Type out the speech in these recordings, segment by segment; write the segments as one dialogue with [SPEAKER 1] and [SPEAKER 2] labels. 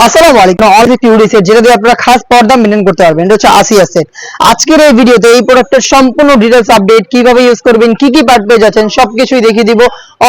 [SPEAKER 1] আসসালামু আলাইকুম। All puree set যেটা দিয়ে আপনারা খাস পর্দা মেইনটেইন করতে পারবেন, এটা হচ্ছে আসিয়া সেট। আজকের এই ভিডিওতে এই প্রোডাক্টের সম্পূর্ণ ডিটেইলস আপডেট, কিভাবে ইউজ করবেন, কি কি পার্ট পেয়ে যাচ্ছেন সবকিছুই দেখিয়ে দিব।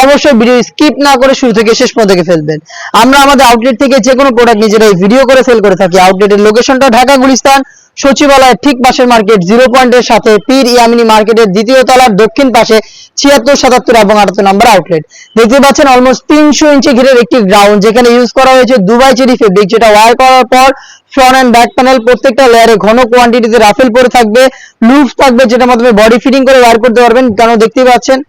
[SPEAKER 1] অবশ্যই ভিডিও স্কিপ না করে শুরু থেকে শেষ পর্যন্ত দেখে ফেলবেন। আমরা আমাদের আউটলেট থেকে যে কোনো প্রোডাক্ট নিজেরাই ভিডিও করে সেল করে থাকি। আউটলেটের লোকেশনটা ঢাকা গুলিস্তান সচিবালয়ের ঠিক পাশের মার্কেট, জিরো পয়েন্টের সাথে পীর ইয়ামিনী মার্কেটের দ্বিতীয় তলার দক্ষিণ পাশে 76, 77 এবং 78 নম্বর আউটলেট। দেখতে পাচ্ছেন অলমোস্ট 300 ইঞ্চি ঘিরের একটি গ্রাউন্ড, যেখানে ইউজ করা হয়েছে দুবাই চেরি ফেব্রিক, যেটা ওয়্যার করার পর ফ্রন্ট এন্ড ব্যাক প্যানেল প্রত্যেকটা লেয়ারে ঘন কোয়ান্টিটিতে রাফেল পরে থাকবে, লুপস থাকবে, যেটার মাধ্যমে বডি ফিটিং করে ওয়্যার করতে পারবেন। কেন দেখতে পাচ্ছেন,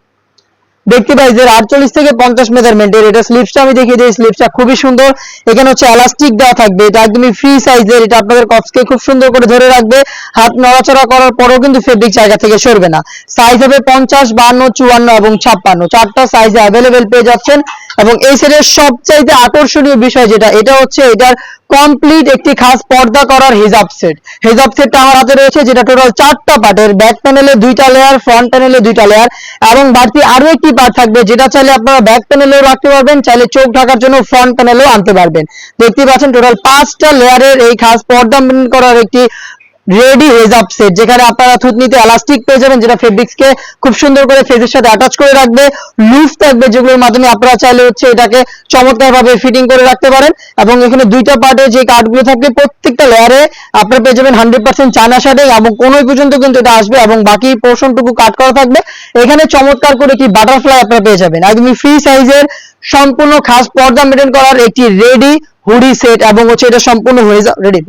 [SPEAKER 1] দেখতে পাই যে 48 থেকে 50 মেজারমেন্টের এটা স্লিপসটা আমি দেখিয়ে দিই। স্লিপসটা খুবই সুন্দর, এখানে হচ্ছে এলাস্টিক দেওয়া থাকবে, এটা একদমই ফ্রি সাইজের। এটা আপনাদের কফসকে খুব সুন্দর করে ধরে রাখবে, হাত নড়াচড়া করার পরেও কিন্তু ফেব্রিক জায়গা থেকে সরবে না। সাইজ হবে 50, 52, 54 এবং 56, চারটা সাইজে অ্যাভেলেবেল পেয়ে যাচ্ছেন। এবং এই সেটের সবচাইতে আকর্ষণীয় বিষয় যেটা, এটা হচ্ছে এটার কমপ্লিট একটি খাস পর্দা করার হিজাব সেট। হিজাব সেটটা আমার হাতে রয়েছে, যেটা টোটাল 4টা পার্টের, ব্যাক প্যানেলে 2টা লেয়ার, ফ্রন্ট প্যানেলে 2টা লেয়ার এবং বাড়তি আরো একটি পার্ট থাকবে, যেটা চাইলে আপনারা ব্যাক প্যানেলেও রাখতে পারবেন, চাইলে চোখ ঢাকার জন্য ফ্রন্ট প্যানেলেও আনতে পারবেন। দেখতে পাচ্ছেন টোটাল 5টা লেয়ারের এই খাস পর্দা মেইনটেইন করার একটি রেডি হেজাব সেট, যেখানে আপনারা থুতনিতে এলাস্টিক পেয়ে যাবেন, যেটা ফেব্রিক্সকে খুব সুন্দর করে ফেজের সাথে অ্যাটাচ করে রাখবে। লুজ থাকবে, যেগুলোর মাধ্যমে আপনারা চাইলে হচ্ছে এটাকে চমৎকার ভাবে ফিটিং করে রাখতে পারেন। এবং এখানে 2টা পার্টে যে কাটগুলো থাকবে, প্রত্যেকটা লেয়ারে আপনারা পেয়ে যাবেন 100% চায়না শার্টিং এবং কোনই পর্যন্ত কিন্তু এটা আসবে এবং বাকি পোর্শনটুকু কাট করা থাকবে। এখানে চমৎকার করে একটি বাটারফ্লাই আপনারা পেয়ে যাবেন, একদমই ফ্রি সাইজের সম্পূর্ণ খাস পর্দা মেইনটেইন করার একটি রেডি হুডি সেট। এবং হচ্ছে এটা সম্পূর্ণ রেডি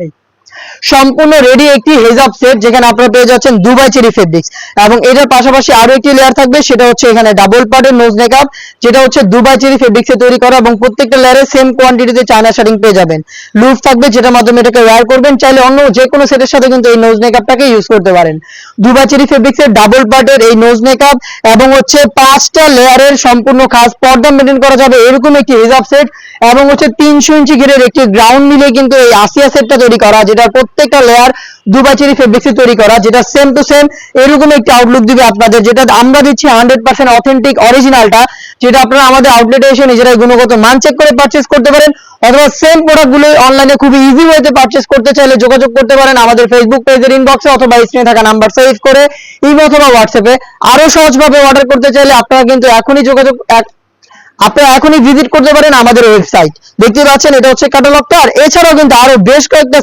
[SPEAKER 1] সম্পূর্ণ রেডি একটি হেজাব সেট, যেখানে আপনারা পেয়ে যাচ্ছেন দুবাই চেরি ফেব্রিক্স। এবং এটার পাশাপাশি আরো একটি লেয়ার থাকবে, সেটা হচ্ছে এখানে ডাবল পার্টের নোজ মেকআপ, যেটা হচ্ছে দুবাই চেরি ফেব্রিক্সে তৈরি করা এবং প্রত্যেকটা লেয়ারে সেম কোয়ান্টিটিতে চায়না শার্টিং পেয়ে যাবেন। লুপ থাকবে, যেটার মাধ্যমে এটাকে ওয়্যার করবেন, চাইলে অন্য যে কোনো সেটের সাথে কিন্তু এই নোজ মেকআপটাকে ইউজ করতে পারেন। দুবাই চেরি ফেব্রিক্সের ডাবল পার্টের এই নোজ মেকআপ এবং হচ্ছে 5টা লেয়ারের সম্পূর্ণ খাস পর্দা মেইনটেইন করা যাবে এরকম একটি হেজাব সেট। এবং হচ্ছে 300 ইঞ্চি ঘিরের একটি গ্রাউন্ড মিলে কিন্তু এই আসিয়া সেটটা তৈরি করা, যেটার প্রত্যেকটা লেয়ার দুবাই চেরি ফেব্রিক্সে তৈরি করা, যেটা সেম টু সেম এরকম একটি আউটলুক দিবে আপনাদের, যেটা আমরা দিচ্ছি 100% অথেন্টিক অরিজিনালটা, যেটা আপনারা আমাদের আউটলেটে এসে নিজেরাই গুণগত মান চেক করে পারচেজ করতে পারেন। অথবা সেম প্রোডাক্টগুলো অনলাইনে খুবই ইজি ওয়েতে পারচেজ করতে চাইলে যোগাযোগ করতে পারেন আমাদের ফেসবুক পেজের ইনবক্সে, অথবা স্ক্রিনে থাকা নাম্বার সেভ করে ইমেল অথবা হোয়াটসঅ্যাপে। আরো সহজভাবে অর্ডার করতে চাইলে আপনারা কিন্তু এখনই ভিজিট করতে পারেন আমাদের ওয়েবসাইট। দেখতে পাচ্ছেন এটা হচ্ছে ক্যাটালগটা, আর এছাড়াও কিন্তু আরো বেশ কয়েকটা